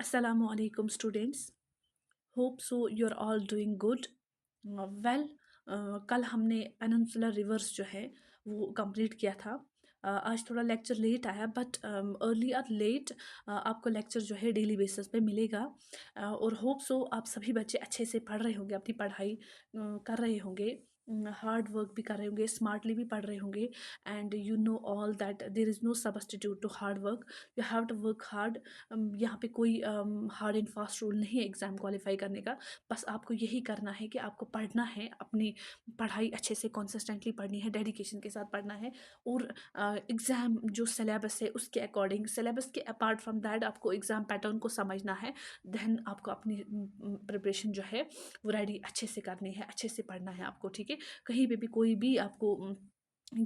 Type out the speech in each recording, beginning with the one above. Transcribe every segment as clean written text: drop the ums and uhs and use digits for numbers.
Assalamu alaikum students. Hope so you're all doing good. Well, कल हमने peninsular reverse जो है वो कंप्लीट किया था. आज थोड़ा लेक्चर लेट आया बट अर्ली और लेट आपको लेक्चर जो है डेली बेसिस पे मिलेगा. और होप सो आप सभी बच्चे अच्छे से पढ़ रहे होंगे, अपनी पढ़ाई कर रहे होंगे, हार्ड वर्क भी कर रहे होंगे, स्मार्टली भी पढ़ रहे होंगे. And you know all that there is no substitute to hard work. You have to work hard. यहाँ पे कोई हार्ड एंड फास्ट रूल नहीं है एग्ज़ाम क्वालिफाई करने का. बस आपको यही करना है कि आपको पढ़ना है, अपनी पढ़ाई अच्छे से कंसिस्टेंटली पढ़नी है, डेडिकेशन के साथ पढ़ना है. और एग्ज़ाम जो सिलेबस है उसके अकॉर्डिंग, सिलेबस के अपार्ट फ्रॉम दैट आपको एग्ज़ाम पैटर्न को समझना है. देन आपको अपनी प्रिपरेशन जो है वो रेडी अच्छे से करनी है, अच्छे से पढ़ना है आपको. ठीक है, कहीं पे भी कोई भी आपको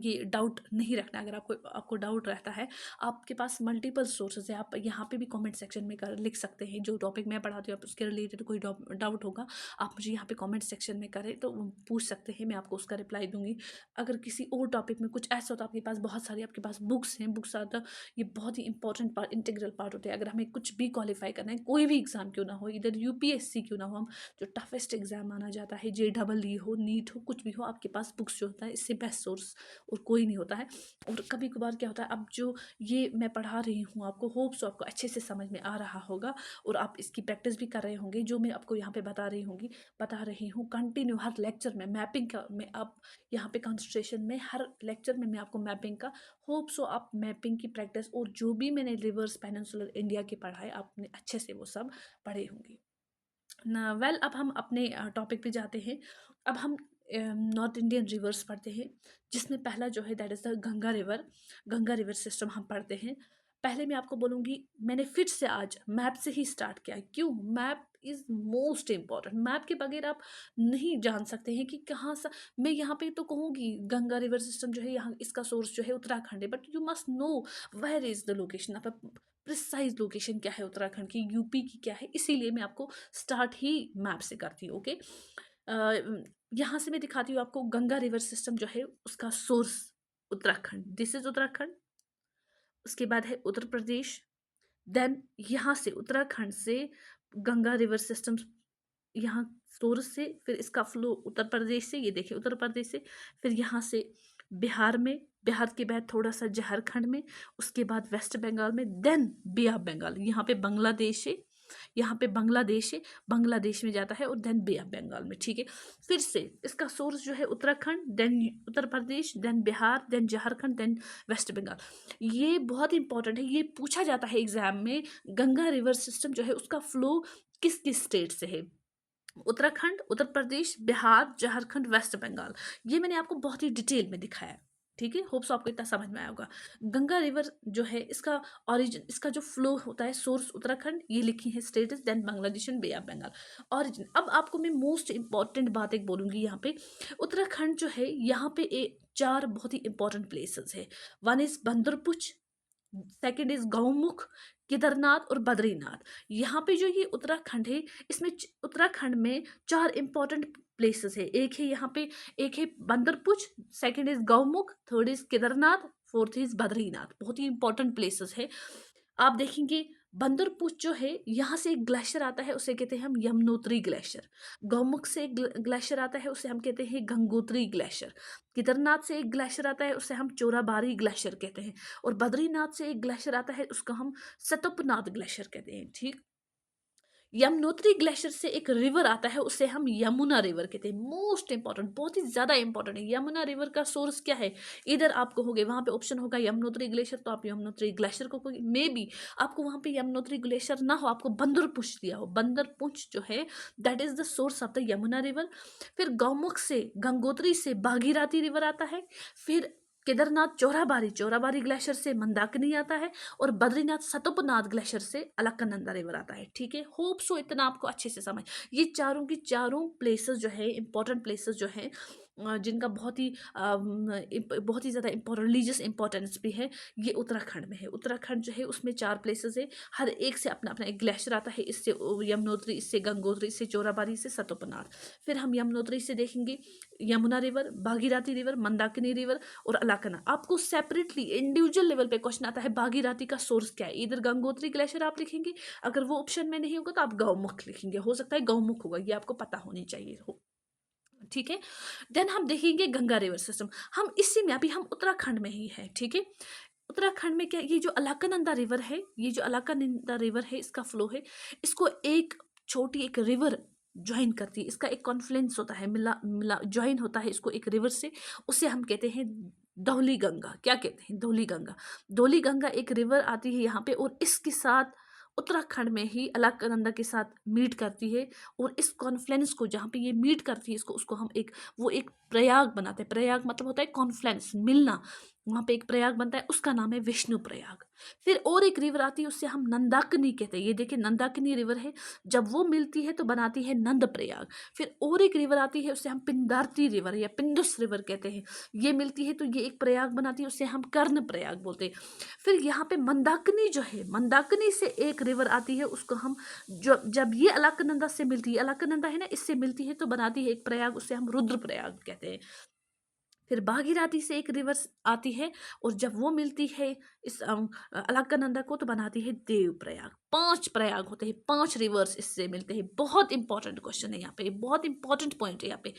ये डाउट नहीं रखना. अगर आपको डाउट रहता है, आपके पास मल्टीपल सोर्सेज है. आप यहाँ पे भी कमेंट सेक्शन में लिख सकते हैं. जो टॉपिक मैं पढ़ाती हूँ आप उसके रिलेटेड कोई डाउट होगा, आप मुझे यहाँ पे कमेंट सेक्शन में करें तो पूछ सकते हैं, मैं आपको उसका रिप्लाई दूंगी. अगर किसी और टॉपिक में कुछ ऐसा होता है, आपके पास बहुत सारी आपके पास बुक्स हैं, बुक्स आर द ये बहुत ही इंपॉर्टेंट पार्ट, इंटीग्रल पार्ट होते हैं. अगर हमें कुछ भी क्वालिफाई करना है, कोई भी एग्ज़ाम क्यों ना हो, इधर यूपीएससी क्यों ना हो, हम जो टफेस्ट एग्ज़ाम माना जाता है, JEE हो, नीट हो, कुछ भी हो, आपके पास बुक्स जो होता है इससे बेस्ट सोर्स और कोई नहीं होता है. और कभी कभार क्या होता है, अब जो ये मैं पढ़ा रही हूँ आपको, होप सो आपको अच्छे से समझ में आ रहा होगा और आप इसकी प्रैक्टिस भी कर रहे होंगे. जो मैं आपको यहाँ पे बता रही हूँ कंटिन्यू हर लेक्चर में मैपिंग का, मैं आप यहाँ पे कंसंट्रेशन में हर लेक्चर में मैं आपको मैपिंग का, होप सो आप मैपिंग की प्रैक्टिस और जो भी मैंने रिवर्स पेनिनसुलर इंडिया के पढ़ाए आपने अच्छे से वो सब पढ़े होंगे ना. वेल, अब हम अपने टॉपिक पे जाते हैं. अब हम नॉर्थ इंडियन रिवर्स पढ़ते हैं, जिसमें पहला जो है that is the Ganga river system हम पढ़ते हैं. पहले मैं आपको बोलूँगी, मैंने फिर से आज मैप से ही स्टार्ट किया. क्यों? Map is most important. Map के बगैर आप नहीं जान सकते हैं कि कहाँ सा. मैं यहाँ पे तो कहूँगी गंगा रिवर सिस्टम जो है, यहाँ इसका सोर्स जो है उत्तराखंड है, but you must know where is the location. आप प्रिसाइज लोकेशन क्या है उत्तराखंड की, यूपी की क्या है, इसीलिए मैं आपको स्टार्ट ही मैप से करती हूँ. ओके, यहाँ से मैं दिखाती हूँ आपको गंगा रिवर सिस्टम जो है उसका source Uttarakhand. This is Uttarakhand. उसके बाद है उत्तर प्रदेश. देन यहाँ से उत्तराखंड से गंगा रिवर सिस्टम यहाँ सोर्स से, फिर इसका फ्लो उत्तर प्रदेश से, ये देखिए उत्तर प्रदेश से, फिर यहाँ से बिहार में, बिहार के बाद थोड़ा सा झारखंड में, उसके बाद वेस्ट बंगाल में, देन बे ऑफ बंगाल. यहाँ पे बांग्लादेश है, यहाँ पे बांग्लादेश है, बांग्लादेश में जाता है, और देन बे ऑफ बंगाल में. ठीक है, फिर से इसका सोर्स जो है Uttarakhand, then Uttar Pradesh, then Bihar, then Jharkhand, then West Bengal. ये बहुत इंपॉर्टेंट है, ये पूछा जाता है एग्जाम में. गंगा रिवर सिस्टम जो है उसका फ्लो किस किस स्टेट से है? उत्तराखंड, उत्तर प्रदेश, बिहार, झारखंड, वेस्ट बंगाल. ये मैंने आपको बहुत ही डिटेल में दिखाया. ठीक है, होप्स आपको इतना समझ में आया होगा. गंगा रिवर जो है इसका ऑरिजिन, इसका जो फ्लो होता है, सोर्स उत्तराखंड, ये लिखी है status, then Bangladesh and bay of Bengal. Origin, अब आपको मैं मोस्ट इंपॉर्टेंट बात एक बोलूंगी यहाँ पे. उत्तराखंड जो है यहाँ पे चार बहुत ही इंपॉर्टेंट प्लेसेस है. One is Bandarpunch, second is Gaumukh, Kedarnath और बद्रीनाथ. यहाँ पे जो ये उत्तराखंड है, इसमें उत्तराखंड में चार इंपॉर्टेंट प्लेसेस है. एक है यहाँ पे, एक है Bandarpunch, second is Gaumukh, third is Kedarnath, fourth is Badrinath. बहुत ही इंपॉर्टेंट प्लेसेस है. आप देखेंगे बंदरपुच जो है, यहाँ से एक ग्लेशियर आता है, उसे कहते हैं हम यमुनोत्री ग्लेशियर. गौमुख से एक ग्लेशियर आता है, उसे हम कहते हैं गंगोत्री ग्लेशियर. केदारनाथ से एक ग्लेशियर आता है, उसे हम चोराबारी ग्लेशियर कहते हैं. और बद्रीनाथ से एक ग्लेशियर आता है, उसका हम सतपनाथ ग्लेशियर कहते हैं. ठीक, यमुनोत्री ग्लेशियर से एक रिवर आता है, उसे हम यमुना रिवर कहते हैं. मोस्ट इंपॉर्टेंट, बहुत ही ज्यादा इंपॉर्टेंट है. यमुना रिवर का सोर्स क्या है? इधर आप कहोगे, वहां पे ऑप्शन होगा यमुनोत्री ग्लेशियर, तो आप यमुनोत्री ग्लेशियर को कहोगे. मे बी आपको वहां पे यमुनोत्री ग्लेशियर ना हो, आपको बंदरपुंछ दिया हो. बंदरपुंछ जो है that is the source of the Yamuna river. फिर गौमुख से, गंगोत्री से भागीरथी रिवर आता है. फिर केदारनाथ चोराबारी ग्लेशियर से मंदाकिनी आता है. और बद्रीनाथ सतपनाथ ग्लेशियर से अलकनंदा रिवर आता है. ठीक है, होप सो इतना आपको अच्छे से समझ. ये चारों की चारों प्लेसेस जो है, इंपॉर्टेंट प्लेसेस जो है, जिनका बहुत ही ज़्यादा रिलीजियस इंपॉर्टेंस भी है, ये उत्तराखंड में है। उत्तराखंड जो है उसमें 4 प्लेसेस है, हर एक से अपना अपना एक ग्लेशियर आता है। इससे यमुनोत्री, इससे गंगोत्री, इससे चोराबाड़ी, इससे सतोपनाथ। फिर हम यमुनोत्री से देखेंगे Yamuna river, Bhagirathi river, Mandakini river और अलकनंदा। आपको सेपरेटली इंडिविजुअल लेवल पे क्वेश्चन आता है भागीरथी का सोर्स क्या है। इधर गंगोत्री ग्लेशियर आप लिखेंगे, अगर वो ऑप्शन में नहीं होगा तो आप गौमुख लिखेंगे, हो सकता है गौमुख होगा, ये आपको पता होनी चाहिए हो। ठीक है। देन हम देखेंगे गंगा रिवर सिस्टम। हम इसी में अभी हम उत्तराखंड में ही है। ठीक है। उत्तराखंड में क्या, ये जो अलकनंदा रिवर है, ये जो अलकनंदा रिवर है, इसका फ्लो है, इसको एक छोटी एक रिवर ज्वाइन करती है। इसका एक कॉन्फ्लुएंस होता है, मिला मिला ज्वाइन होता है इसको एक रिवर से, उसे हम कहते हैं धौली गंगा। क्या कहते हैं? धौली गंगा। धौली गंगा एक रिवर आती है यहाँ पे, और इसके साथ उत्तराखंड में ही अलकनंदा के साथ मीट करती है। और इस कॉन्फ्लुएंस को जहाँ पे ये मीट करती है, इसको उसको हम एक प्रयाग बनाते हैं। प्रयाग मतलब होता है कॉन्फ्लुएंस, मिलना। वहाँ पे एक प्रयाग बनता है, उसका नाम है विष्णु प्रयाग। फिर और एक रिवर आती है, उससे हम नंदाकिनी कहते हैं। ये देखिए नंदाकिनी रिवर है, जब वो मिलती है तो बनाती है नंद प्रयाग। फिर और एक रिवर आती है, उससे हम पिंदारती रिवर या पिंडुस रिवर कहते हैं। ये मिलती है तो ये एक प्रयाग बनाती है, उससे हम कर्ण प्रयाग बोलते हैं। फिर यहाँ पे मंदाकिनी जो है, मंदाकिनी से एक रिवर आती है, उसको हम जब ये अलकनंदा से मिलती है, अलकनंदा है ना, इससे मिलती है तो बनाती है एक प्रयाग, उससे हम रुद्र प्रयाग कहते हैं। फिर भागीरथी से एक रिवर आती है, और जब वो मिलती है इस अलकनंदा को तो बनाती है देव प्रयाग। 5 प्रयाग होते हैं, 5 रिवर्स इससे मिलते हैं। बहुत इंपॉर्टेंट क्वेश्चन है यहाँ पे, बहुत इंपॉर्टेंट पॉइंट है यहाँ पे।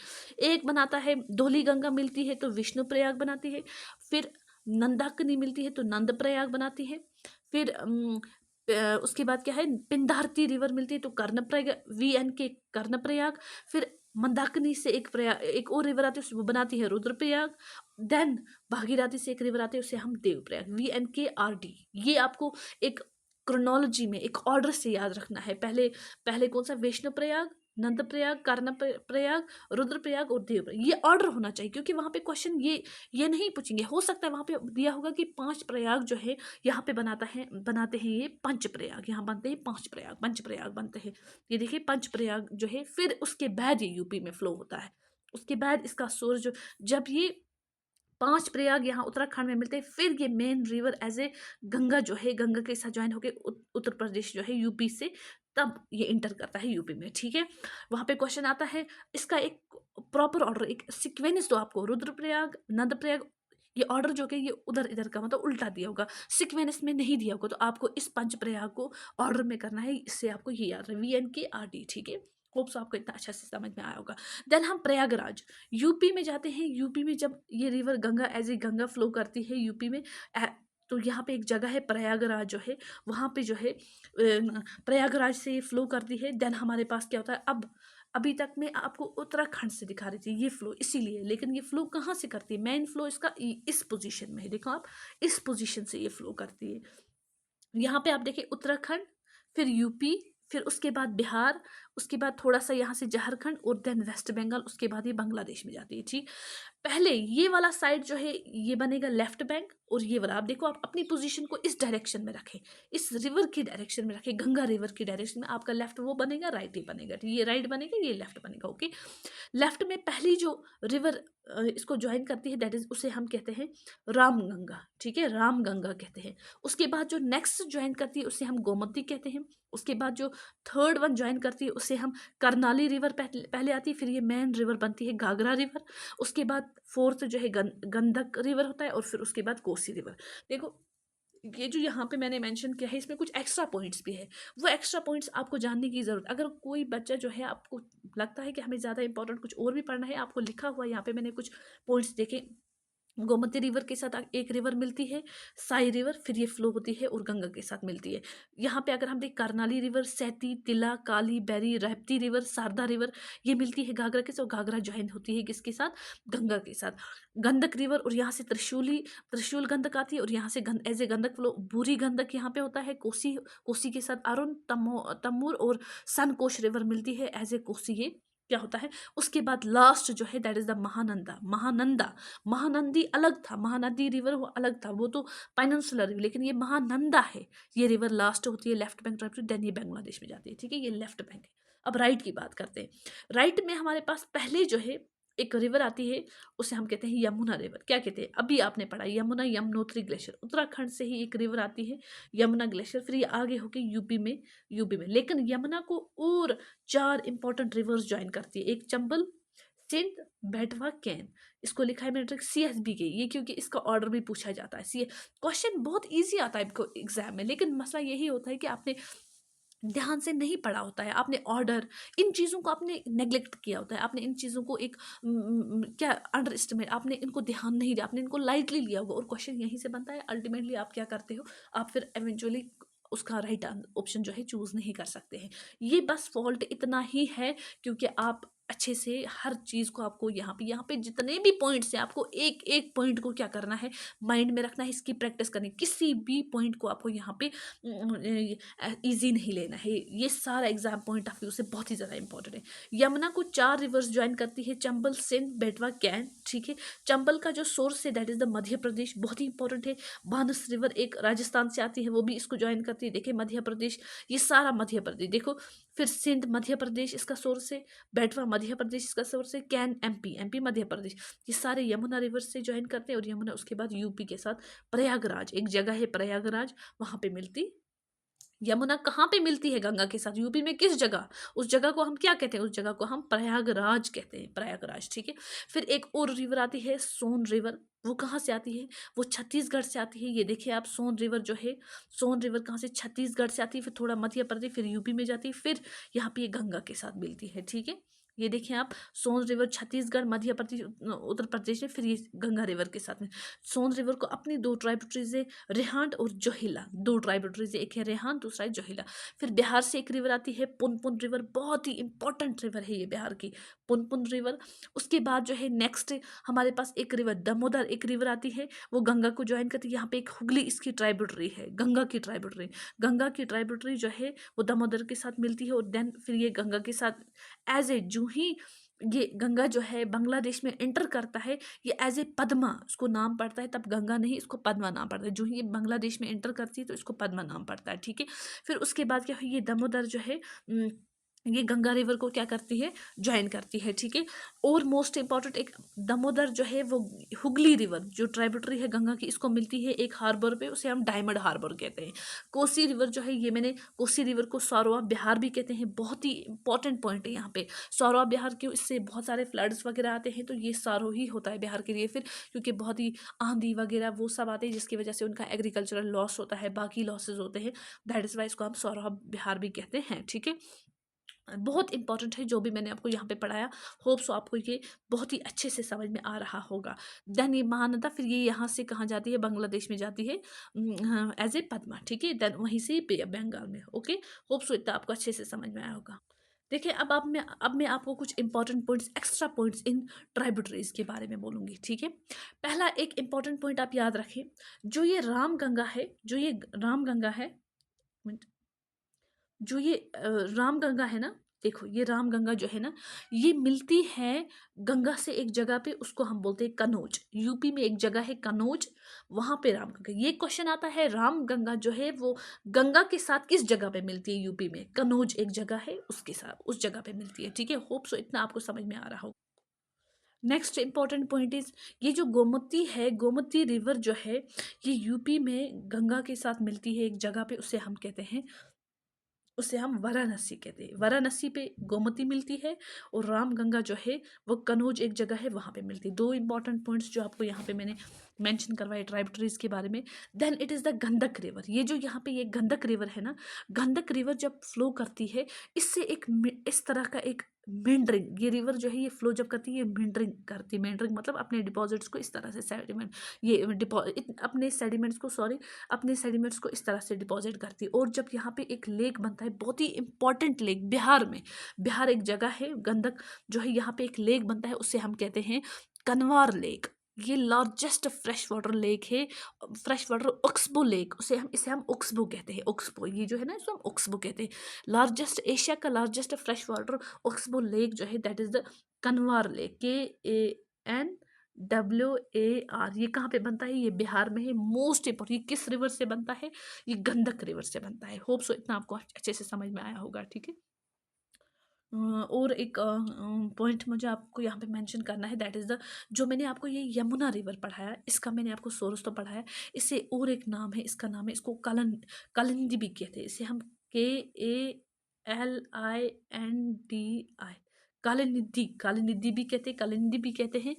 एक बनाता है धौली गंगा मिलती है तो विष्णु प्रयाग बनाती है। फिर नंदाकिनी मिलती है तो नंद प्रयाग बनाती है। फिर उसके बाद क्या है, पिंदारती रिवर मिलती है तो कर्ण प्रयाग, VN के कर्ण प्रयाग। फिर मंदाकिनी से एक प्रयाग, एक और रिवर आती है, वो बनाती है रुद्रप्रयाग। देन भागीरथी से एक रिवर आती है, उसे हम देवप्रयाग, VNKRD। ये आपको एक क्रोनोलॉजी में एक ऑर्डर से याद रखना है। पहले पहले कौन सा, वैष्णव प्रयाग, नंद प्रयाग, कर्ण प्रयाग, रुद्रप्रयाग और देवप्रयाग। ये ऑर्डर होना चाहिए, क्योंकि वहां पे क्वेश्चन ये नहीं पूछेंगे। हो सकता है वहां पे दिया होगा कि 5 प्रयाग जो है यहाँ पे बनाते हैं ये पंच प्रयाग, यहाँ बनते हैं 5 प्रयाग, पंच प्रयाग बनते हैं। ये देखिए पंच प्रयाग जो है, फिर उसके बाद ये यूपी में फ्लो होता है। उसके बाद इसका सोर्स जब ये 5 प्रयाग यहाँ उत्तराखंड में मिलते हैं, फिर ये main river as a Ganga जो है, गंगा के साथ ज्वाइन होकर उत्तर प्रदेश जो है यूपी से, तब ये इंटर करता है यूपी में। ठीक है। वहां पे क्वेश्चन आता है, इसका एक प्रॉपर ऑर्डर, एक सिक्वेंस तो आपको रुद्रप्रयाग, नंदप्रयाग, ये ऑर्डर जो कि ये उधर इधर का मतलब उल्टा दिया होगा, सिक्वेंस में नहीं दिया होगा, तो आपको इस पंच प्रयाग को ऑर्डर में करना है। इससे आपको ये याद है, VNKRD। ठीक है। होप सो आपको इतना अच्छा से समझ में आया होगा। देन हम प्रयागराज यूपी में जाते हैं। यूपी में जब ये river Ganga as a Ganga flow करती है यूपी में, तो यहाँ पे एक जगह है प्रयागराज जो है, वहाँ पे जो है प्रयागराज से ये फ्लो करती है। देन हमारे पास क्या होता है, अब अभी तक मैं आपको उत्तराखंड से दिखा रही थी ये फ्लो, इसीलिए, लेकिन ये फ्लो कहाँ से करती है, मेन फ्लो इसका इस पोजीशन में है। देखो आप, इस पोजीशन से ये फ्लो करती है। यहाँ पे आप देखिए उत्तराखंड, फिर यूपी, फिर उसके बाद बिहार, उसके बाद थोड़ा सा यहाँ से झारखंड, और देन वेस्ट बंगाल, उसके बाद ये बांग्लादेश में जाती है। ठीक। पहले ये वाला साइड जो है ये बनेगा लेफ्ट बैंक, और ये वाला आप देखो, आप अपनी पोजीशन को इस डायरेक्शन में रखें, इस रिवर की डायरेक्शन में रखें, गंगा रिवर की डायरेक्शन में। आपका लेफ्ट वो बनेगा, राइट ही बनेगा। ये राइट बनेगा, ये लेफ्ट बनेगा। ओके। लेफ्ट में पहली जो रिवर इसको ज्वाइन करती है, दैट इज, उसे हम कहते हैं रामगंगा। ठीक है, रामगंगा कहते हैं। उसके बाद जो नेक्स्ट ज्वाइन करती है उसे हम गोमती कहते हैं। उसके बाद जो थर्ड वन ज्वाइन करती है उसे हम करनाली रिवर पहले आती है, फिर ये मेन रिवर बनती है घाघरा रिवर। उसके बाद फोर्थ जो है गंधक रिवर होता है, और फिर उसके बाद कोसी रिवर। देखो, ये जो यहाँ पे मैंने मेंशन किया है, इसमें कुछ एक्स्ट्रा पॉइंट्स भी है। वो एक्स्ट्रा पॉइंट्स आपको जानने की ज़रूरत, अगर कोई बच्चा जो है आपको लगता है कि हमें ज़्यादा इंपॉर्टेंट कुछ और भी पढ़ना है, आपको लिखा हुआ यहाँ पे मैंने कुछ पॉइंट्स देखे। गोमती रिवर के साथ एक रिवर मिलती है, साई रिवर, फिर ये फ्लो होती है और गंगा के साथ मिलती है। यहाँ पे अगर हम देख, करनाली रिवर, सैती, तिला, काली, बैरी, रेपती रिवर, शारदा रिवर, ये मिलती है घाघरा के साथ, घाघरा ज्वाइन होती है किसके साथ, गंगा के साथ। गंडक रिवर, और यहाँ से त्रिशूल गंडक आती है, और यहाँ से एज ए गंडक फ्लो बुरी गंडक यहाँ पे होता है। कोसी, कोसी के साथ अरुण, तमूर और सनकोश रिवर मिलती है एज ए कोसी, ये क्या होता है। उसके बाद लास्ट जो है that is the Mahananda. Mahanadi अलग था, महानदी रिवर वो अलग था, वो तो पेनिनसुलर रिवर, लेकिन ये महानंदा है। ये रिवर लास्ट होती है लेफ्ट बैंक, देन ये बांग्लादेश में जाती है। ठीक है, ये लेफ्ट बैंक है। अब राइट की बात करते हैं। राइट में हमारे पास पहले जो है एक रिवर आती है, उसे हम कहते हैं यमुना रिवर। क्या कहते हैं, अभी आपने पढ़ा यमुना, यमुनोत्री ग्लेशियर, उत्तराखंड से ही एक रिवर आती है यमुना ग्लेशियर, फिर ये आगे होके यूपी में। लेकिन यमुना को और 4 इंपॉर्टेंट रिवर्स ज्वाइन करती है, एक चंबल, सिंध, बेटवा, कैन। इसको लिखा है मैंने ट्रिक CSB के, ये क्योंकि इसका ऑर्डर भी पूछा जाता है। सी क्वेश्चन बहुत इजी आता है इनको एग्जाम में, लेकिन मसला यही होता है कि आपने ध्यान से नहीं पढ़ा होता है, आपने ऑर्डर, इन चीज़ों को आपने नेग्लेक्ट किया होता है, आपने इन चीज़ों को एक क्या अंडर एस्टिमेट, आपने इनको ध्यान नहीं दिया, आपने इनको लाइटली लिया होगा और क्वेश्चन यहीं से बनता है। अल्टीमेटली आप क्या करते हो, आप फिर एवेंचुअली उसका राइट ऑप्शन जो है चूज नहीं कर सकते हैं। ये बस फॉल्ट इतना ही है क्योंकि आप अच्छे से हर चीज़ को आपको यहाँ पे जितने भी पॉइंट्स हैं, आपको एक एक पॉइंट को क्या करना है, माइंड में रखना है, इसकी प्रैक्टिस करनी है। किसी भी पॉइंट को आपको यहाँ पे इजी नहीं लेना है। ये सारा एग्जाम पॉइंट ऑफ व्यू से बहुत ही ज़्यादा इंपॉर्टेंट है। यमुना को 4 रिवर्स ज्वाइन करती है, चंबल, सिंध, बेटवा, कैन। ठीक है, चंबल का जो सोर्स है that is the Madhya Pradesh, बहुत ही इंपॉर्टेंट है। बानस रिवर एक राजस्थान से आती है, वो भी इसको ज्वाइन करती है। देखिए मध्य प्रदेश, ये सारा मध्य प्रदेश देखो। फिर सिंध मध्य प्रदेश इसका सोर्स है, बेटवा मध्य प्रदेश इसका सोर्स है, कैन एमपी मध्य प्रदेश। ये सारे यमुना रिवर से ज्वाइन करते हैं और यमुना उसके बाद यूपी के साथ प्रयागराज, एक जगह है प्रयागराज, वहां पे मिलती। यमुना कहाँ पे मिलती है गंगा के साथ, यूपी में किस जगह, उस जगह को हम क्या कहते हैं, उस जगह को हम प्रयागराज कहते हैं, प्रयागराज। ठीक है, फिर एक और रिवर आती है सोन रिवर, वो कहाँ से आती है, वो छत्तीसगढ़ से आती है। ये देखिए आप, सोन रिवर जो है, सोन रिवर कहाँ से, छत्तीसगढ़ से आती है, फिर थोड़ा मध्य प्रदेश, फिर यूपी में जाती है, फिर यहाँ पे ये गंगा के साथ मिलती है। ठीक है, ये देखिए आप, सोन रिवर छत्तीसगढ़, मध्य प्रदेश, उत्तर प्रदेश में, फिर ये गंगा रिवर के साथ में। सोन रिवर को अपनी 2 ट्राइब्यूटरीज है, रेहांड और जोहिला, 2 ट्राइब्यूटरीज, एक है रेहान, दूसरा है जोहिला। फिर बिहार से एक रिवर आती है पुनपुन रिवर, बहुत ही इंपॉर्टेंट रिवर है ये बिहार की, पुनपुन रिवर। उसके बाद जो है नेक्स्ट हमारे पास एक रिवर दामोदर, एक रिवर आती है, वो गंगा को ज्वाइन करती है। यहाँ पे एक हुगली इसकी ट्राइब्यूटरी है, गंगा की ट्राइब्यूटरी, गंगा की ट्राइब्यूटरी जो है वो दामोदर के साथ मिलती है और देन फिर ये गंगा के साथ एज ए जूं ही ये गंगा जो है बांग्लादेश में एंटर करता है, ये एज ए पद्मा उसको नाम पड़ता है, तब गंगा नहीं इसको पद्मा नाम पड़ता है। जो ही ये बांग्लादेश में एंटर करती है तो इसको पद्मा नाम पड़ता है। ठीक है, फिर उसके बाद क्या है, ये दामोदर जो है ये गंगा रिवर को क्या करती है, ज्वाइन करती है। ठीक है, और मोस्ट इंपॉर्टेंट एक दामोदर जो है वो हुगली रिवर जो ट्राइब्यूटरी है गंगा की, इसको मिलती है एक हार्बर पे, उसे हम डायमंड हार्बर कहते हैं। कोसी रिवर जो है, ये मैंने कोसी रिवर को सौरवा बिहार भी कहते हैं, बहुत ही इंपॉर्टेंट पॉइंट है यहाँ पे सौरवा बिहार, क्यों, इससे बहुत सारे फ्लड्स वगैरह आते हैं, तो ये सारो ही होता है बिहार के लिए, फिर क्योंकि बहुत ही आंधी वगैरह वो सब आते हैं जिसकी वजह से उनका एग्रीकल्चरल लॉस होता है, बाकी लॉसेज होते हैं, दैट इज वाई इसको हम सौरवा बिहार भी कहते हैं। ठीक है, बहुत इंपॉर्टेंट है जो भी मैंने आपको यहाँ पे पढ़ाया, होप सो आपको ये बहुत ही अच्छे से समझ में आ रहा होगा। देन ये महानदा, फिर ये यहाँ से कहाँ जाती है, बांग्लादेश में जाती है एज ए पद्मा। ठीक है, देन वहीं से बंगाल में। ओके, होप सो इतना आपको अच्छे से समझ में आया होगा। देखिए अब मैं आपको कुछ important points, extra points in tributaries के बारे में बोलूँगी। ठीक है, पहला एक इंपॉर्टेंट पॉइंट आप याद रखें, जो ये राम गंगा है, जो ये राम गंगा है, जो ये राम गंगा है ना, देखो ये राम गंगा जो है ना, ये मिलती है गंगा से एक जगह पे, उसको हम बोलते हैं कनौज। यूपी में एक जगह है कनौज, वहां पे राम गंगा। ये क्वेश्चन आता है, राम गंगा जो है वो गंगा के साथ किस जगह पे मिलती है, यूपी में कनौज एक जगह है, उसके साथ उस जगह पे मिलती है। ठीक है, होप सो इतना आपको समझ में आ रहा हो। नेक्स्ट इंपॉर्टेंट पॉइंट इज, ये जो गोमती है, गोमती रिवर जो है, ये यूपी में गंगा के साथ मिलती है एक जगह पे, उसे हम कहते हैं, उसे हम वाराणसी कहते हैं। वाराणसी पे गोमती मिलती है और रामगंगा जो है वो कनौज एक जगह है, वहाँ पे मिलती है। 2 इंपॉर्टेंट पॉइंट्स जो आपको यहाँ पे मैंने मेंशन करवाए ट्राइब्यूटरीज के बारे में। Then it is the Gandak river, ये जो यहाँ पे ये गंडक रिवर है ना, गंडक रिवर जब फ्लो करती है, इससे एक इस तरह का एक मेंडरिंग, ये रिवर जो है ये फ्लो जब करती है, ये मेंडरिंग करती है। मेंडरिंग मतलब अपने डिपॉजिट्स को इस तरह से सेडिमेंट, ये अपने सेडिमेंट्स को, सॉरी, अपने सेडिमेंट्स को इस तरह से डिपॉजिट करती है। और जब यहाँ पे एक लेक बनता है, बहुत ही इंपॉर्टेंट लेक बिहार में, बिहार एक जगह है, गंडक जो है यहाँ पे एक लेक बनता है, उसे हम कहते हैं कनवार लेक। ये लार्जेस्ट फ्रेश वाटर लेक है, फ्रेश वाटर ओक्सबो लेक, इसे हम ओक्सबो कहते हैं। ओक्सबो, ये जो है ना, इसको हम ओक्सबो कहते हैं। लार्जेस्ट, एशिया का लार्जेस्ट फ्रेश वाटर ओक्सबो लेक जो है that is the कनवार lake, KANWAR। ये कहाँ पे बनता है, ये बिहार में है। मोस्ट इंपॉर्टेंट, ये किस रिवर से बनता है, ये गंडक रिवर से बनता है। होप सो इतना आपको अच्छे से समझ में आया होगा। ठीक है, और एक पॉइंट मुझे आपको यहाँ पे मेंशन करना है, दैट इज़ द, जो मैंने आपको ये यमुना रिवर पढ़ाया, इसका मैंने आपको सोर्स तो पढ़ाया, इससे और एक नाम है, इसका नाम है, इसको कालिंदी भी कहते हैं, इसे हम KALINDI, कालिनिधि, कालिनिधि भी कहते हैं, कालिंदी भी कहते हैं,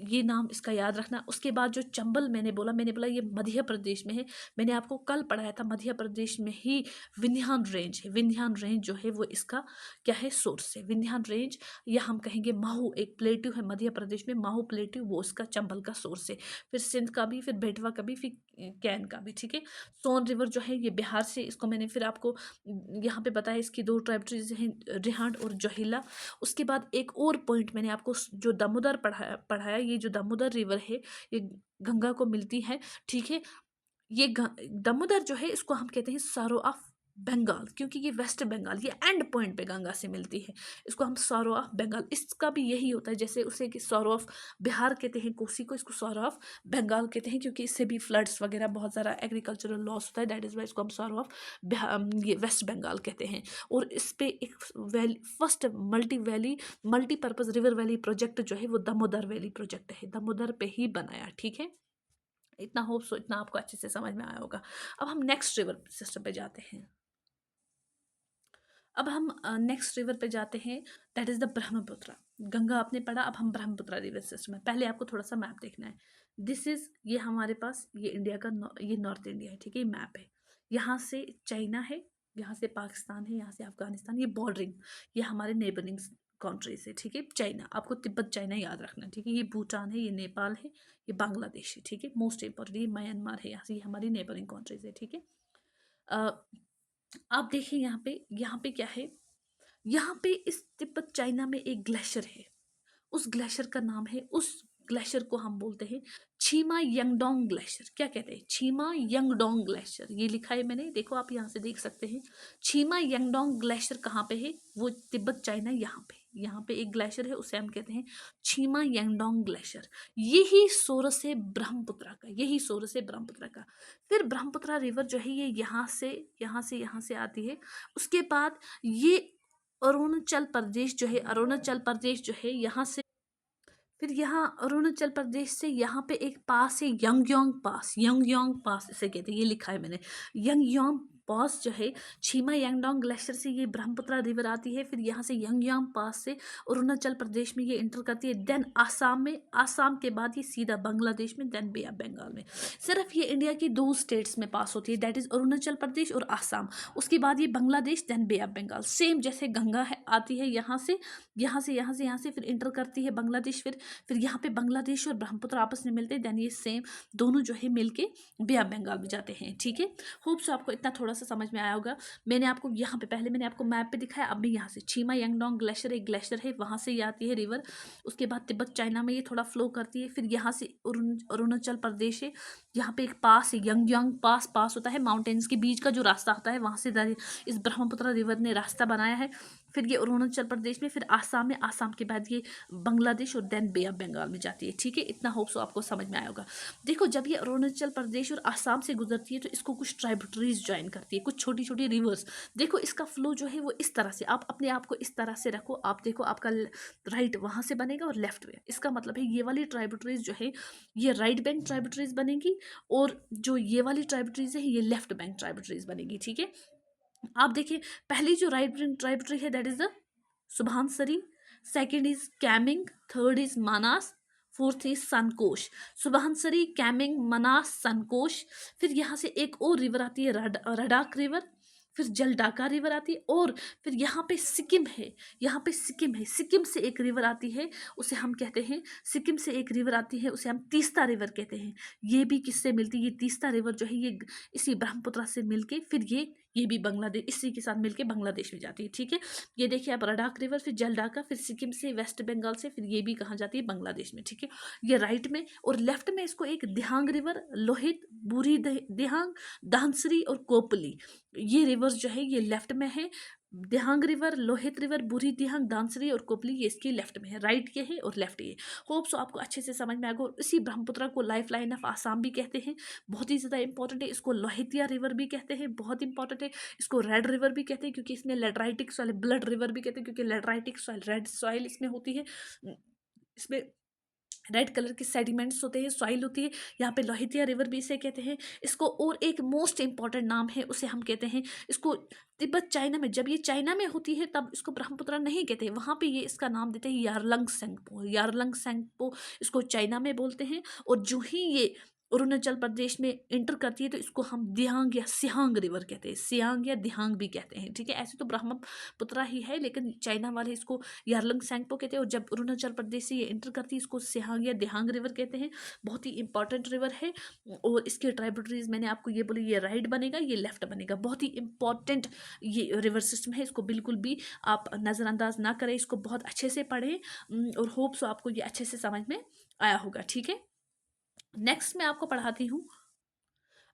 ये नाम इसका याद रखना। उसके बाद जो चंबल मैंने बोला ये मध्य प्रदेश में है। मैंने आपको कल पढ़ाया था, मध्य प्रदेश में ही विंध्यान रेंज है, विंध्यान रेंज जो है वो इसका क्या है, सोर्स है। विंध्यान रेंज, या हम कहेंगे माहू, एक प्लेट्यू है मध्य प्रदेश में, माहू प्लेट्यू, वो इसका चंबल का सोर्स है। फिर सिंध का भी, फिर बेटवा का भी, फिर कैन का भी, ठीक है। सोन रिवर जो है ये बिहार से, इसको मैंने फिर आपको यहाँ पे बताया, इसकी दो ट्राइब्यूटरीज हैं, रिहांड और जोहिला। उसके बाद एक और पॉइंट मैंने आपको जो दामोदर पढ़ाया, ये जो दामोदर रिवर है ये गंगा को मिलती है, ठीक है। ये दामोदर जो है इसको हम कहते हैं सारो ऑफ बंगाल, क्योंकि ये वेस्ट बंगाल, ये एंड पॉइंट पे गंगा से मिलती है, इसको हम सारो ऑफ बंगाल, इसका भी यही होता है जैसे उसे कि सारो ऑफ बिहार कहते हैं कोसी को, इसको सारो ऑफ बंगाल कहते हैं, क्योंकि इससे भी फ्लड्स वगैरह बहुत ज़्यादा एग्रीकल्चरल लॉस होता है, दैट इज़ वाई इसको हम सारो ऑफ ये वेस्ट बंगाल कहते हैं। और इस पे एक first multipurpose river valley project जो है वो दामोदर वैली प्रोजेक्ट है, दामोदर पे ही बनाया, ठीक है। इतना होप सो, इतना आपको अच्छे से समझ में आया होगा। अब हम नेक्स्ट रिवर सिस्टम पे जाते हैं। अब हम नेक्स्ट रिवर पे जाते हैं, that is the Brahmaputra. Ganga आपने पढ़ा, अब हम ब्रह्मपुत्र रिवर सिस्टम है। पहले आपको थोड़ा सा मैप देखना है। दिस इज़, ये हमारे पास ये इंडिया का ये नॉर्थ इंडिया है, ठीक है, ये मैप है। यहाँ से चाइना है, यहाँ से पाकिस्तान है, यहाँ से अफगानिस्तान, ये बॉर्डरिंग, ये हमारे नेबरिंग कंट्रीज है, ठीक है। चाइना, आपको तिब्बत चाइना याद रखना, ठीक है। ये भूटान है, ये नेपाल है, ये बांग्लादेश है, ठीक है। मोस्ट इंपॉर्टेंट ये म्यांमार है, यहाँ से ये हमारी नेबरिंग कंट्रीज है, ठीक है। आप देखिए यहाँ पे क्या है, यहाँ पे इस तिब्बत चाइना में एक ग्लेशियर है, उस ग्लेशियर का नाम है, उस ग्लेशियर को हम बोलते हैं छीमा यंगडोंग ग्लेशियर। क्या कहते हैं, छीमा यंगडोंग ग्लेशियर, ये लिखा है मैंने, देखो आप यहाँ से देख सकते हैं। छीमा यंगडोंग ग्लेशियर कहाँ पे है, वो तिब्बत चाइना, यहाँ पे एक ग्लेशियर है, उसे हम कहते हैं छीमा यंगडोंग ग्लेशियर। यही सोर्स है ब्रह्मपुत्र का, यही सोर्स है ब्रह्मपुत्र का। फिर ब्रह्मपुत्र रिवर जो है ये यहाँ से आती है। उसके बाद ये अरुणाचल प्रदेश जो है, अरुणाचल प्रदेश जो है यहाँ से, फिर यहाँ अरुणाचल प्रदेश से यहाँ पे एक पास है यंगयोंग पास इसे कहते हैं, ये लिखा है मैंने, यंगयोंग पास जो है छीमा यांगडोंग ग्लेशियर से ये ब्रह्मपुत्र रिवर आती है। फिर यहाँ से यंगयोंग पास से अरुणाचल प्रदेश में ये इंटर करती है, देन आसाम में, आसाम के बाद ये सीधा बांग्लादेश में, देन बे ऑफ बंगाल में। सिर्फ ये इंडिया की दो स्टेट्स में पास होती है, दैट इज़ अरुणाचल प्रदेश और आसाम। उसके बाद ये Bangladesh, then bay of Bengal. Same जैसे गंगा है आती है यहाँ से फिर इंटर करती है बांग्लादेश, फिर यहाँ पे बांग्लादेश और ब्रह्मपुत्र आपस में मिलते हैं, देन ये सेम दोनों जो है मिलके बे ऑफ बंगाल में जाते हैं, ठीक है। होप सो आपको इतना थोड़ा सा समझ में आया होगा। मैंने आपको यहाँ पे पहले मैंने आपको मैप पे दिखाया, अब मैं यहाँ से छीमा यांगडोंग ग्लेशियर, एक ग्लेशियर है, वहाँ से ये आती है रिवर। उसके बाद तिब्बत चाइना में ये थोड़ा फ्लो करती है, फिर यहाँ से अरुणाचल प्रदेश है, यहाँ पे एक पास है यंगयोंग पास होता है, माउंटेन्स के बीच का जो रास्ता होता है वहाँ से इस ब्रह्मपुत्र रिवर ने रास्ता बनाया है। फिर ये अरुणाचल प्रदेश में, फिर आसाम में, आसाम के बाद ये बांग्लादेश और देन बे ऑफ बंगाल में जाती है, ठीक है। इतना होप सो आपको समझ में आया होगा। देखो जब ये अरुणाचल प्रदेश और आसाम से गुजरती है तो इसको कुछ ट्राइब्यूटरीज ज्वाइन करती है, कुछ छोटी छोटी रिवर्स। देखो इसका फ्लो जो है वो इस तरह से, आप अपने आप को इस तरह से रखो, आप देखो आपका राइट वहाँ से बनेगा और लेफ्ट में, इसका मतलब है ये वाली ट्राइब्यूटरीज जो है ये राइट बैंक ट्राइब्यूटरीज बनेगी, और जो ये वाली ट्राइब्यूटरीज है ये लेफ्ट बैंक ट्राइब्यूटरीज बनेगी, ठीक है। आप देखिए पहली जो राइट बैंक ट्राइब्यूटरी है that is the Subansiri, second is Kameng, third is Manas, fourth is Sankosh. Subansiri, Kameng, Manas, Sankosh. फिर यहाँ से एक और रिवर आती है रडाक रिवर, फिर जलडाका रिवर आती है, और फिर यहाँ पे सिक्किम है, सिक्किम से एक रिवर आती है, उसे हम कहते हैं, सिक्किम से एक रिवर आती है उसे हम तीस्ता रिवर कहते हैं। ये भी किससे मिलती है, ये तीस्ता रिवर जो है ये इसी ब्रह्मपुत्र से मिलके फिर ये भी बांग्लादेश, इसी के साथ मिलके बांग्लादेश में जाती है, ठीक है। ये देखिए आप, रडाक रिवर, फिर जलडाका, फिर सिक्किम से, वेस्ट बंगाल से, फिर ये भी कहाँ जाती है, बांग्लादेश में, ठीक है। ये राइट में, और लेफ्ट में इसको एक दिहांग रिवर, लोहित, बुरी दिहांग, दानसरी और कोपली, ये रिवर्स जो है ये लेफ्ट में है। दिहांग रिवर, लोहित रिवर, बुरी दिहांग, दांसरी और कोपली ये इसकी लेफ्ट में है, राइट ये है और लेफ्ट ये। होप सो आपको अच्छे से समझ में आएगा। और इसी ब्रह्मपुत्र को लाइफ लाइन ऑफ आसाम भी कहते हैं, बहुत ही ज़्यादा इंपॉर्टेंट है। इसको लोहितिया रिवर भी कहते हैं, बहुत इंपॉर्टेंट है। इसको रेड रिवर भी कहते हैं क्योंकि इसमें लेटराइटिक सॉइल, ब्लड रिवर भी कहते हैं क्योंकि लेटराइटिक सॉइल, रेड सॉइल इसमें होती है। इसमें रेड कलर के सेडिमेंट्स होते हैं, सॉइल होती है। यहाँ पे लोहितिया रिवर भी इसे कहते हैं। इसको और एक मोस्ट इंपॉर्टेंट नाम है, उसे हम कहते हैं इसको तिब्बत चाइना में, जब ये चाइना में होती है तब इसको ब्रह्मपुत्र नहीं कहते हैं, वहाँ पे ये इसका नाम देते हैं यारलंग सेंगपो। यारलंग सेंगपो इसको चाइना में बोलते हैं। और जो ही ये अरुणाचल प्रदेश में इंटर करती है तो इसको हम दिहांग या सिहांग रिवर कहते हैं, सियांग या दिहांग भी कहते हैं, ठीक है। ऐसे तो ब्रह्मपुत्र ही है लेकिन चाइना वाले इसको यारलंग सेंगपो कहते हैं। और जब अरुणाचल प्रदेश से ये इंटर करती है इसको सिहांग या दिहांग रिवर कहते हैं। बहुत ही इंपॉर्टेंट रिवर है। और इसके ट्राइब्यूटरीज मैंने आपको ये बोली, ये राइट बनेगा ये लेफ्ट बनेगा। बहुत ही इंपॉर्टेंट ये रिवर सिस्टम है, इसको बिल्कुल भी आप नज़रअंदाज ना करें, इसको बहुत अच्छे से पढ़ें। और होप सो आपको ये अच्छे से समझ में आया होगा, ठीक है। नेक्स्ट मैं आपको पढ़ाती हूँ।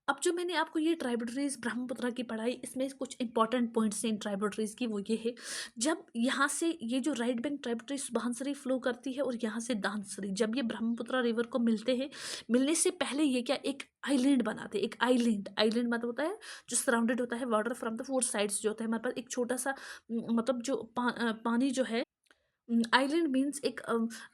अब जो मैंने आपको ये ट्राइब्यूटरीज ब्रह्मपुत्र की पढ़ाई, इसमें कुछ इंपॉर्टेंट पॉइंट्स हैं इन ट्राइब्यूटरीज की, वो ये है जब यहाँ से ये जो right bank tributary Subansiri flow करती है और यहाँ से दानसरी, जब ये ब्रह्मपुत्र रिवर को मिलते हैं, मिलने से पहले ये क्या एक आइलैंड बनाते हैं। एक आइलैंड, आइलैंड मतलब होता है जो सराउंडेड होता है water from the four sides, जो होता है हमारे पास एक छोटा सा मतलब जो पानी जो है, आइलैंड मीन्स एक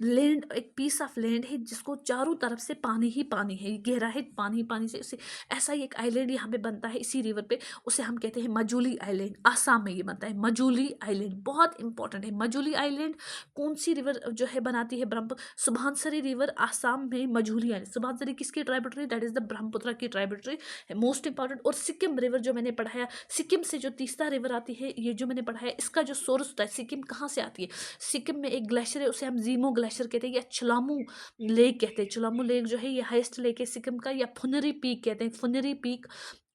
लैंड, एक पीस ऑफ लैंड है जिसको चारों तरफ से पानी ही पानी है, गहरा है, पानी ही पानी से उसे, ऐसा ही एक आइलैंड यहाँ पे बनता है इसी रिवर पे, उसे हम कहते हैं मजूली आइलैंड। आसाम में ये बनता है मजूली आइलैंड, बहुत इंपॉर्टेंट है मजूली आइलैंड। कौन सी रिवर जो है बनाती है, ब्रह्म सुबनसिरी रिवर आसाम में मजूली आइलैंड। सुबनसिरी किसकी tributary, that is the Brahmaputra की ट्राइब्यूटरी है, मोस्ट इंपॉर्टेंट। और सिक्किम रिवर जो मैंने पढ़ाया, सिक्किम से जो तीस्ता रिवर आती है, ये जो मैंने पढ़ाया, इसका जो सोर्स होता है सिक्किम कहाँ से आती है, सिक्किम में एक ग्लेशियर है उसे हम जीमो ग्लेशियर कहते हैं या चुलामू लेक कहते हैं। चुलामू लेक जो है ये हाईएस्ट लेक है सिक्किम का, या फुनरी पीक कहते हैं, फुनरी पीक।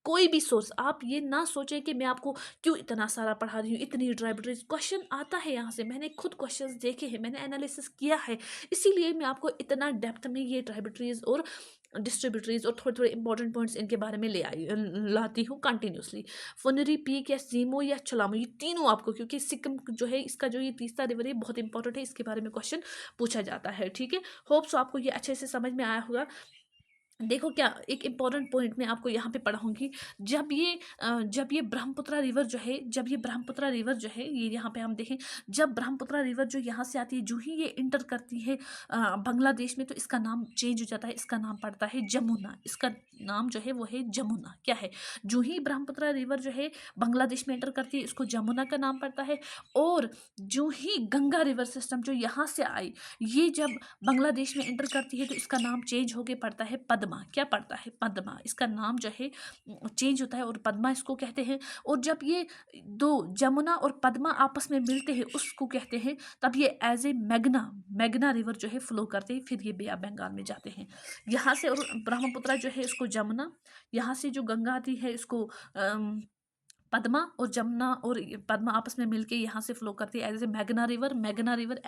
कोई भी सोर्स, आप ये ना सोचें कि मैं आपको क्यों इतना सारा पढ़ा रही हूँ, इतनी ट्राइब्यूटरीज, क्वेश्चन आता है यहाँ से, मैंने खुद क्वेश्चंस देखे हैं, मैंने एनालिसिस किया है, इसीलिए मैं आपको इतना डेप्थ में ये ट्राइब्यूटरीज और डिस्ट्रीब्यूटरीज और थोड़े थोड़े इंपॉर्टेंट पॉइंट्स इनके बारे में लाती हूँ कंटिन्यूसली। फुनरी पीक या जीमो या चलामो, ये तीनों आपको, क्योंकि सिक्किम जो है इसका जो ये तीस्ता रिवर है बहुत इंपॉर्टेंट है, इसके बारे में क्वेश्चन पूछा जाता है, ठीक है। होप सो आपको ये अच्छे से समझ में आया होगा। देखो क्या एक इंपॉर्टेंट पॉइंट मैं आपको यहाँ पे पढ़ाऊंगी। जब ये ब्रह्मपुत्र रिवर जो है, जब ये ब्रह्मपुत्र रिवर जो है, ये यहाँ पे हम देखें, जब ब्रह्मपुत्र रिवर जो यहाँ से आती है, जो ही ये इंटर करती है बांग्लादेश में, तो इसका नाम चेंज हो जाता है, इसका नाम पड़ता है जमुना। इसका नाम जो है वो है जमुना। क्या है, जो ही ब्रह्मपुत्र रिवर जो है बांग्लादेश में एंटर करती है, इसको जमुना का नाम पड़ता है। और जो ही गंगा रिवर सिस्टम जो यहाँ से आई, ये जब बांग्लादेश में एंटर करती है तो इसका नाम चेंज होके पड़ता है पद्मा। क्या पड़ता है, पद्मा, इसका नाम जो है चेंज होता है और पद्मा इसको कहते हैं। और जब ये दो जमुना और पद्मा आपस में मिलते हैं उसको कहते हैं, तब ये as a Magna, Magna river जो है फ्लो करते हैं, फिर ये बे ऑफ बंगाल में जाते हैं। यहाँ से और ब्रह्मपुत्र जो है इसको जमुना, यहाँ से जो गंगा आती है इसको पद्मा, और जमुना और पद्मा आपस में मिलके यहाँ से फ्लो करती है एज ए मैग्ना रिवर। मैग्ना रिवर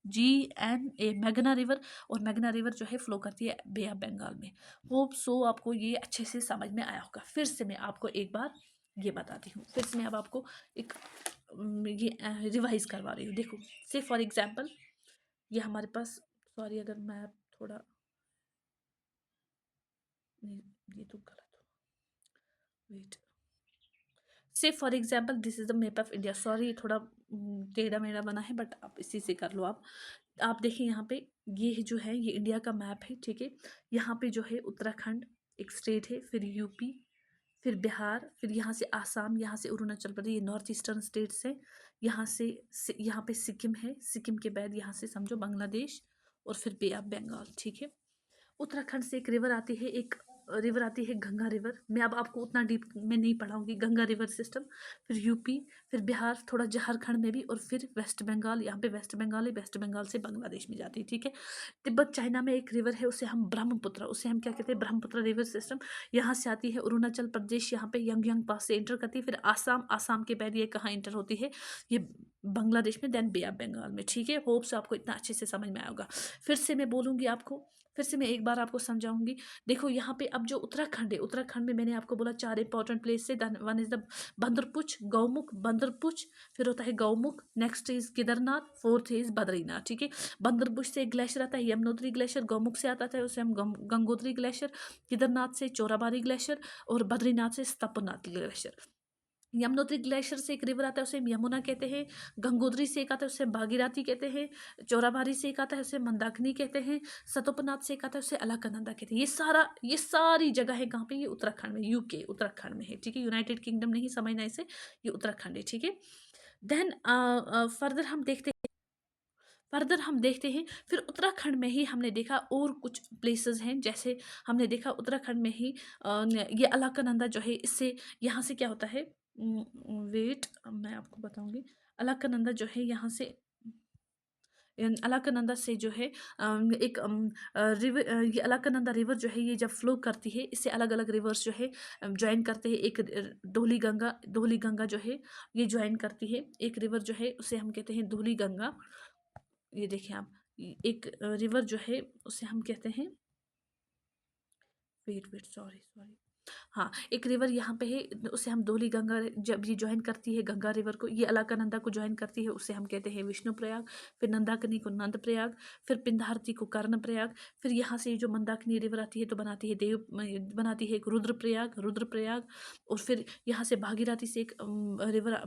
MEGNA, मैग्ना रिवर। और मैग्ना रिवर जो है फ्लो करती है बे ऑफ बंगाल में। होप सो आपको ये अच्छे से समझ में आया होगा। फिर से मैं आपको एक बार ये बताती हूँ, फिर से मैं अब आपको एक ये रिवाइज करवा रही हूँ। देखो, से फॉर एग्जाम्पल ये हमारे पास, सॉरी अगर मैप थोड़ा, नहीं ये तो गलत हो, वेट, से for example this is the map of India. Sorry थोड़ा टेढ़ा मेढ़ा बना है, बट आप इसी से कर लो। आप देखिए यहाँ पे ये जो है ये इंडिया का मैप है, ठीक है। यहाँ पे जो है उत्तराखंड एक स्टेट है, फिर यूपी, फिर बिहार, फिर यहाँ से आसाम, यहाँ से अरुणाचल प्रदेश, ये नॉर्थ ईस्टर्न स्टेट्स है। यहाँ से यहाँ पे सिक्किम है, सिक्किम के बाद यहाँ से समझो बांग्लादेश, और फिर बे ऑफ बंगाल, ठीक है। उत्तराखंड से एक रिवर आती है, एक रिवर आती है गंगा रिवर। मैं अब आपको उतना डीप में नहीं पढ़ाऊंगी, गंगा रिवर सिस्टम। फिर यूपी, फिर बिहार, थोड़ा झारखंड में भी, और फिर वेस्ट बंगाल। यहाँ पे वेस्ट बंगाल है, वेस्ट बंगाल से बांग्लादेश में जाती है, ठीक है। तिब्बत चाइना में एक रिवर है, उसे हम ब्रह्मपुत्र, उसे हम क्या कहते हैं, ब्रह्मपुत्र रिवर सिस्टम। यहाँ से आती है अरुणाचल प्रदेश, यहाँ पे यंग पास से एंटर करती है, फिर आसाम, आसाम के बाद ये कहाँ एंटर होती है, ये बांग्लादेश में, देन बे ऑफ बंगाल में, ठीक है। होप से आपको इतना अच्छे से समझ में आएगा। फिर से मैं बोलूँगी आपको, फिर से मैं एक बार आपको समझाऊंगी। देखो यहाँ पे अब जो उत्तराखंड है, उत्तराखंड में मैंने आपको बोला 4 इंपॉर्टेंट प्लेस है। वन इज द बंदरपुच, गौमुख, बंदरपुच, फिर होता है Gaumukh, next is Kedarnath, fourth is Badrinath. ठीक है, बंदरपुच से एक ग्लेशियर आता है यमुनोत्री ग्लेशियर, गौमुख से आता है उसे हम गंगोत्री ग्लेशियर, केदारनाथ से चोराबारी ग्लेशियर और बद्रीनाथ से स्तपनाथ ग्लेशियर। यमुनोत्री ग्लेशियर से एक रिवर आता है उसे हम यमुना कहते हैं, गंगोत्री से एक आता है उसे भागीरथी कहते हैं, चोराबारी से एक आता है उसे मंदाकिनी कहते हैं, सतोपनाथ से एक आता है उसे अलकनंदा कहते हैं। ये सारी जगह है कहाँ पे, ये उत्तराखंड में, यूके उत्तराखंड में है। ठीक है, यूनाइटेड किंगडम नहीं समझना इसे, ये उत्तराखंड है। ठीक है, देन फर्दर हम देखते हैं फिर उत्तराखंड में ही हमने देखा और कुछ प्लेसेस हैं। जैसे हमने देखा उत्तराखंड में ही ये अलकनंदा जो है, इससे यहाँ से क्या होता है, वेट मैं आपको बताऊंगी। अलकनंदा जो है यहाँ से, अलकनंदा से जो है एक रिवर, ये अलकनंदा रिवर जो है ये जब फ्लो करती है, इससे अलग अलग रिवर्स जो है ज्वाइन करते हैं। एक धौली गंगा जो है ये ज्वाइन करती है। एक रिवर जो है उसे हम कहते हैं धौली गंगा। ये देखिए आप, एक रिवर जो है उसे हम कहते हैं, वेट वेट सॉरी सॉरी, हाँ एक रिवर यहाँ पे है, उसे हम धौली गंगा, जब ये ज्वाइन करती है गंगा रिवर को, ये अलकनंदा को ज्वाइन करती है, उसे हम कहते हैं विष्णु प्रयाग। फिर नंदाकिनी को नंद प्रयाग, फिर पिंधारती को कर्ण प्रयाग। फिर यहाँ से जो मंदाकिनी रिवर आती है तो बनाती है एक रुद्र प्रयाग। और फिर यहाँ से भागीरथी से एक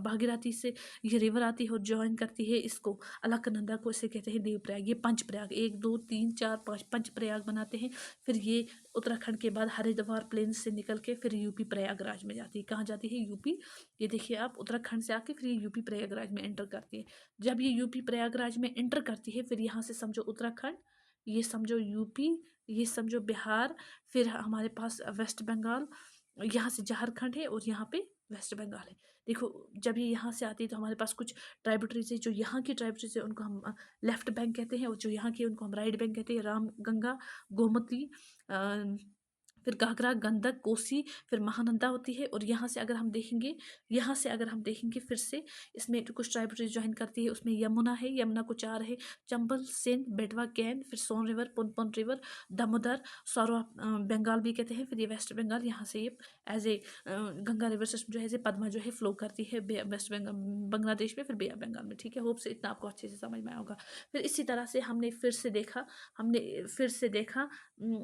भागीरथी से ये रिवर आती है और ज्वाइन करती है इसको, अलकनंदा को, इसे कहते हैं देव प्रयाग। ये पंच प्रयाग, 1 2 3 4 5 पंच प्रयाग बनाते हैं। फिर ये उत्तराखंड के बाद हरिद्वार प्लेन से निकल के फिर यूपी प्रयागराज में जाती है। कहाँ जाती है, यूपी। ये देखिए आप, उत्तराखंड से आके फिर ये यूपी प्रयागराज में एंटर करती है। जब ये यूपी प्रयागराज में एंटर करती है, फिर यहाँ से समझो उत्तराखंड, ये समझो यूपी, ये समझो बिहार, फिर हमारे पास वेस्ट बंगाल, यहाँ से झारखंड है और यहाँ पे वेस्ट बंगाल है। देखो जब ये यहाँ से आती है तो हमारे पास कुछ ट्राइब्यूटरीज है, जो यहाँ की ट्राइब्यूटरीज है उनको हम लेफ्ट बैंक कहते हैं, और जो यहाँ की उनको हम राइट बैंक कहते हैं। राम गंगा, गोमती, फिर घाघरा, गंडक, कोसी, फिर महानंदा होती है। और यहाँ से अगर हम देखेंगे फिर से इसमें तो कुछ ट्राइब्यूटरीज ज्वाइन करती है। उसमें यमुना है, यमुना को 4 है, चंबल, सेंध, बेटवा, कैन, फिर सोन रिवर, पुनपुन रिवर, दामोदर, सौरव, बंगाल भी कहते हैं। फिर ये वेस्ट बंगाल, यहाँ से ये as a Ganga river system जो है ऐसे पद्मा जो है फ्लो करती है वेस्ट बंगाल, बांग्लादेश में, फिर बे ऑफ बंगाल में। ठीक है, होप से इतना आपको अच्छे से समझ में आया होगा। फिर इसी तरह से हमने फिर से देखा,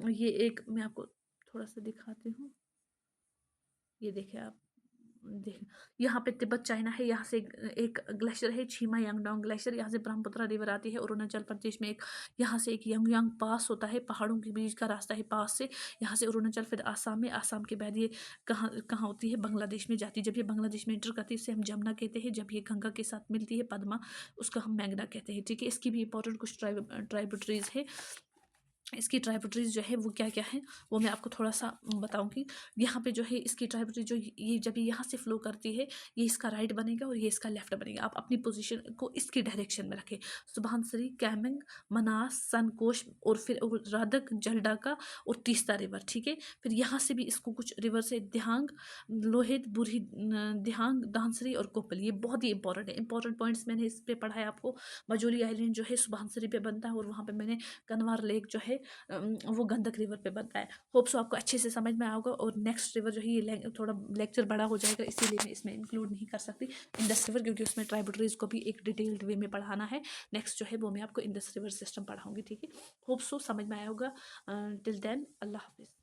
ये एक मैं आपको थोड़ा सा दिखाती हूँ। ये देखिए आप, देख यहाँ पे तिब्बत चाइना है, यहाँ से एक ग्लेशियर है छीमा यांगडोंग ग्लेशियर, यहाँ से ब्रह्मपुत्र रिवर आती है। अरुणाचल प्रदेश में एक, यहाँ से एक यंगयांग पास होता है, पहाड़ों के बीच का रास्ता है पास से, यहाँ से अरुणाचल, फिर आसाम में, आसाम के बाद ये कहाँ कहाँ होती है, बांग्लादेश में जाती है। जब ये बांग्लादेश में एंटर करती है इसे हम जमुना कहते हैं। जब ये गंगा के साथ मिलती है पद्मा, उसका हम मैग्ना कहते हैं। ठीक है, इसकी भी इंपॉर्टेंट कुछ ट्राइब्यूटरीज है। इसकी ट्राइब्यूटरीज जो है वो क्या क्या है वो मैं आपको थोड़ा सा बताऊंगी। यहाँ पे जो है इसकी ट्राइब्यूटरी जो ये जब ये यहाँ से फ्लो करती है, ये इसका राइट बनेगा और ये इसका लेफ्ट बनेगा। आप अपनी पोजीशन को इसकी डायरेक्शन में रखें। सुबनसिरी, कैमंग, मनास, सनकोश, और फिर रादक, जलडाका और तीस्ता रिवर। ठीक है, फिर यहाँ से भी इसको कुछ रिवर से दिहांग, लोहित, बुरही, दिहांग, दानसरी और कोपल, ये बहुत ही इंपॉर्टेंट है। इंपॉर्टेंट पॉइंट्स मैंने इस पे पढ़ा है आपको। मजोली आइलैंड जो है सुबनसिरी पे बनता है, और वहाँ पे मैंने कनवार लेक जो है वो गंडक रिवर पे बनता है। होप सो आपको अच्छे से समझ में आया होगा। और नेक्स्ट रिवर जो है ये थोड़ा लेक्चर बड़ा हो जाएगा, इसीलिए मैं इसमें इंक्लूड नहीं कर सकती इंडस रिवर, क्योंकि उसमें ट्राइब्यूटरीज को भी एक डिटेल्ड वे में पढ़ाना है। नेक्स्ट जो है वो मैं आपको इंडस रिवर सिस्टम पढ़ाऊंगी। ठीक है, होप सो समझ में आया होगा। टिल देन, अल्लाह हाफिज़।